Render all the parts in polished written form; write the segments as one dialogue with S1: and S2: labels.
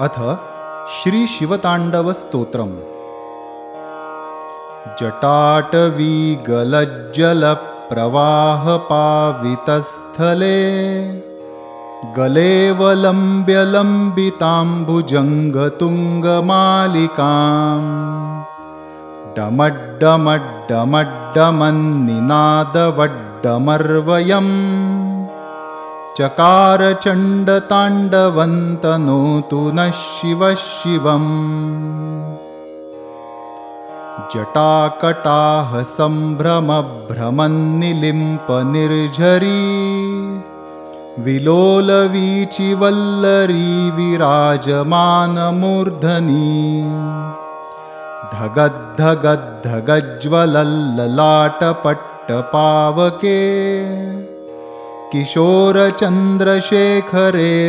S1: अथ श्री शिवतांडव स्तोत्रम्। जटाटवीगलज्जल प्रवाह पावितस्थले गलेवलम्ब्य लम्बिताम्बुजङ्गतुङ्गमालिकाम् डमड्डमड्डमड्डमन्निनादवड्डमर्वयम् चकार चण्डताण्डवन्तनोतु नः शिवः शिवम्। जटाकटाह सम्भ्रमभ्रमन्निलिम्पनिर्झरी विलोलवीचिवल्लरी विराजमानमूर्धनी धगद्धगद्धगज्ज्वलल्ललाटपट्टपावके किशोरचन्द्रशेखरे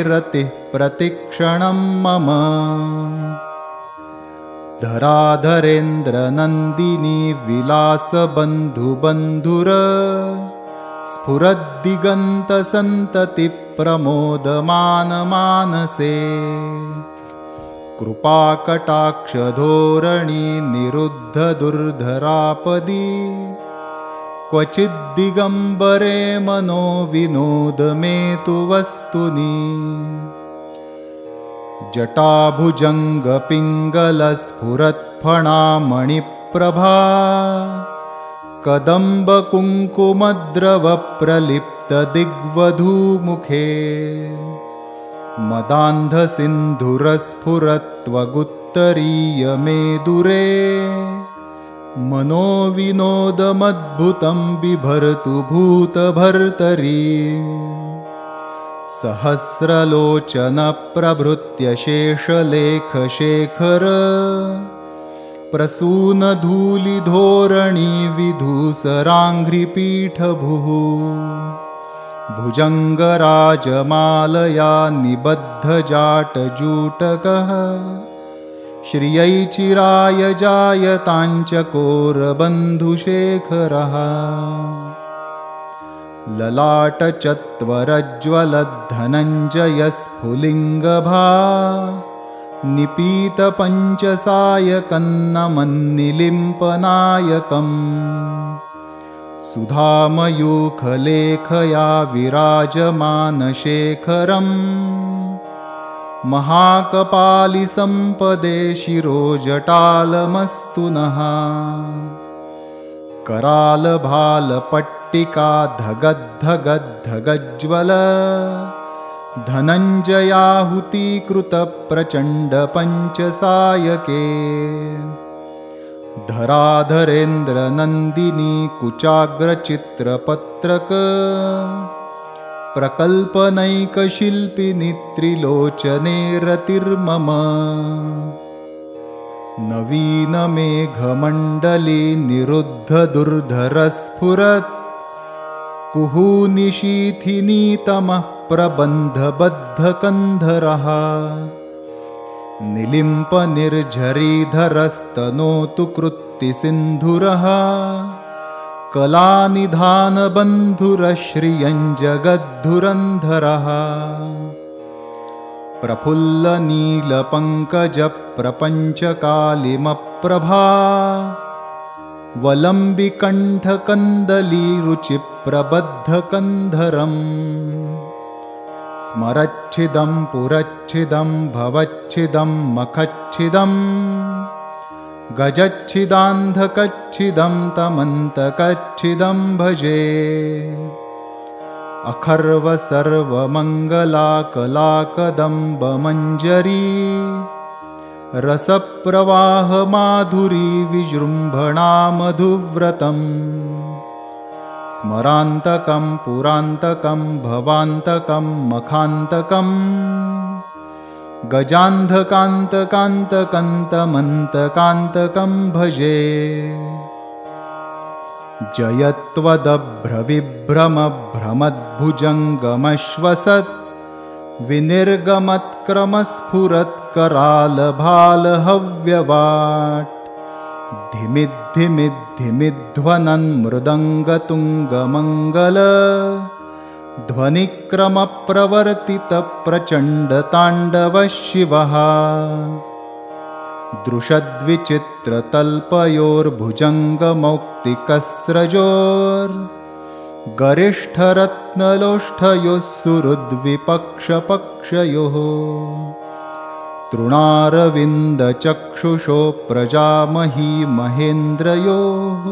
S1: रतिः प्रतिक्षणं मम। धराधरेन्द्रनन्दिनी विलासबन्धुबन्धुर स्फुरद्दिगन्तसन्ततिप्रमोदमानमानसे कृपाकटाक्षधोरणी निरुद्धदुर्धरापदी क्वचिद्दिगम्बरे मनो विनोदमेतु वस्तुनि। जटाभुजङ्गपिङ्गलस्फुरत्फणामणिप्रभा कदम्बकुङ्कुमद्रवप्रलिप्तदिग्वधूमुखे मदान्धसिन्धुरस्फुरत्वगुत्तरीयमेदुरे मनोविनोदमद्भुतं बिभर्तु भूतभर्तरी। सहस्रलोचनप्रभृत्य शेषलेखशेखर प्रसूनधूलिधोरणी विधूसराङ्घ्रिपीठभुः भुजङ्गराजमालया निबद्धजाटजूटकः श्रियै चिराय जायताञ्चकोरबन्धुशेखरः। ललाटचत्वरज्ज्वलद्धनञ्जयस्फुलिङ्गभा निपीतपञ्चसायकन्नमन्निलिम्पनायकम् सुधामयूखलेखया विराजमानशेखरम् महाकपालिसम्पदे शिरोजटालमस्तु नः। करालभालपट्टिका धगद्धगद्धगज्ज्वल धनञ्जयाहुतीकृतप्रचण्डपञ्चसायके धराधरेन्द्रनन्दिनी कुचाग्रचित्रपत्रक प्रकल्पनैकशिल्पिनी त्रिलोचने रतिर्मम। नवीनमेघमण्डली निरुद्धदुर्धरस्फुरत् कुहूनिशीथिनीतमः प्रबन्धबद्धकन्धरः निलिम्पनिर्झरीधरस्तनोतु कृत्तिसिन्धुरः कलानिधानबन्धुरश्रियञ्जगद्धुरन्धरः प्रफुल्लनीलपङ्कजप्रपञ्चकालिमप्रभा वलम्बिकण्ठकन्दलीरुचिप्रबद्धकन्धरम् स्मरच्छिदं पुरच्छिदं भवच्छिदं मखच्छिदं गजच्छिदान्धकच्छिदं तमन्तकच्छिदं भजे। अखर्वसर्वमङ्गलाकलाकदम्बमञ्जरी रसप्रवाहमाधुरी विजृम्भणा मधुव्रतम् स्मरान्तकं पुरान्तकं भवान्तकं मखान्तकं गजान्धकान्तकान्तकन्तमन्तकान्तकं भजे। जयत्वदभ्रविभ्रमभ्रमद्भुजङ्गमश्वसत् विनिर्गमत्क्रमस्फुरत्करालभालहव्यवाट् धिमिद्धिमिद्धिमिध्वनन् मृदङ्गतुङ्गमङ्गल ध्वनिक्रमप्रवर्तितप्रचण्डताण्डवः शिवः दृशद्विचित्रतल्पयोर्भुजङ्गमौक्तिकस्रजोर्गरिष्ठरत्नलोष्ठयोः सुहृद्विपक्षपक्षयोः तृणारविन्दचक्षुषो प्रजामही महेन्द्रयोः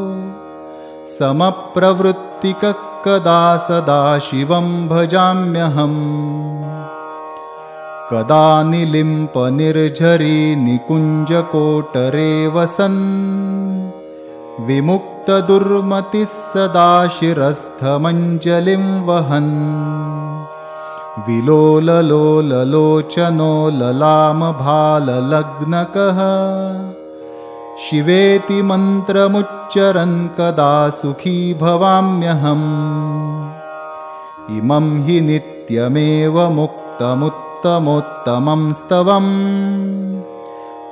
S1: समप्रवृत्तिकः कदा सदाशिवं भजाम्यहम् कदा निलिम्पनिर्झरी निकुञ्जकोटरे वसन् विमुक्तदुर्मतिः सदा शिरस्थमञ्जलिं वहन् विलोललोललोचनो ललामभाललग्नकः शिवेति मन्त्रमुच्चरन् कदा सुखी भवाम्यहम् इमं हि नित्यमेव मुक्तमुत्तमोत्तमं स्तवम्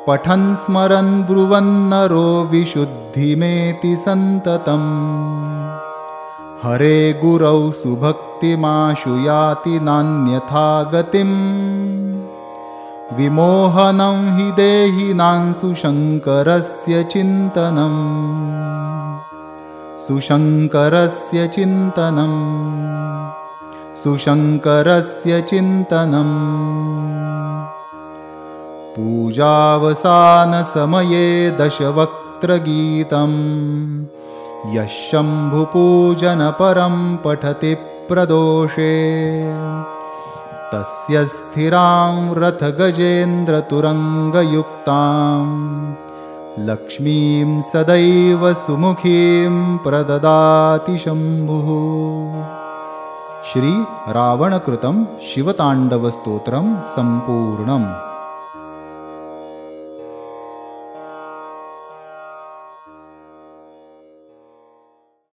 S1: पठन् स्मरन् ब्रुवन्नरो विशुद्धिमेति सन्ततम् हरे गुरौ सुभक्तिमाशु याति नान्यथा गतिम् विमोहनं हि देहिनां सुशङ्करस्य चिन्तनम् सुशङ्करस्य चिन्तनम् सुशङ्करस्य चिन्तनम् पूजावसानसमये दशवक्त्रगीतम् यः शम्भुपूजनपरं पठति प्रदोषे तस्य स्थिरां रथगजेन्द्रतुरङ्गयुक्तां लक्ष्मीं सदैव सुमुखीं प्रददाति शम्भुः। श्री रावणकृतं शिवताण्डवस्तोत्रं सम्पूर्णम्।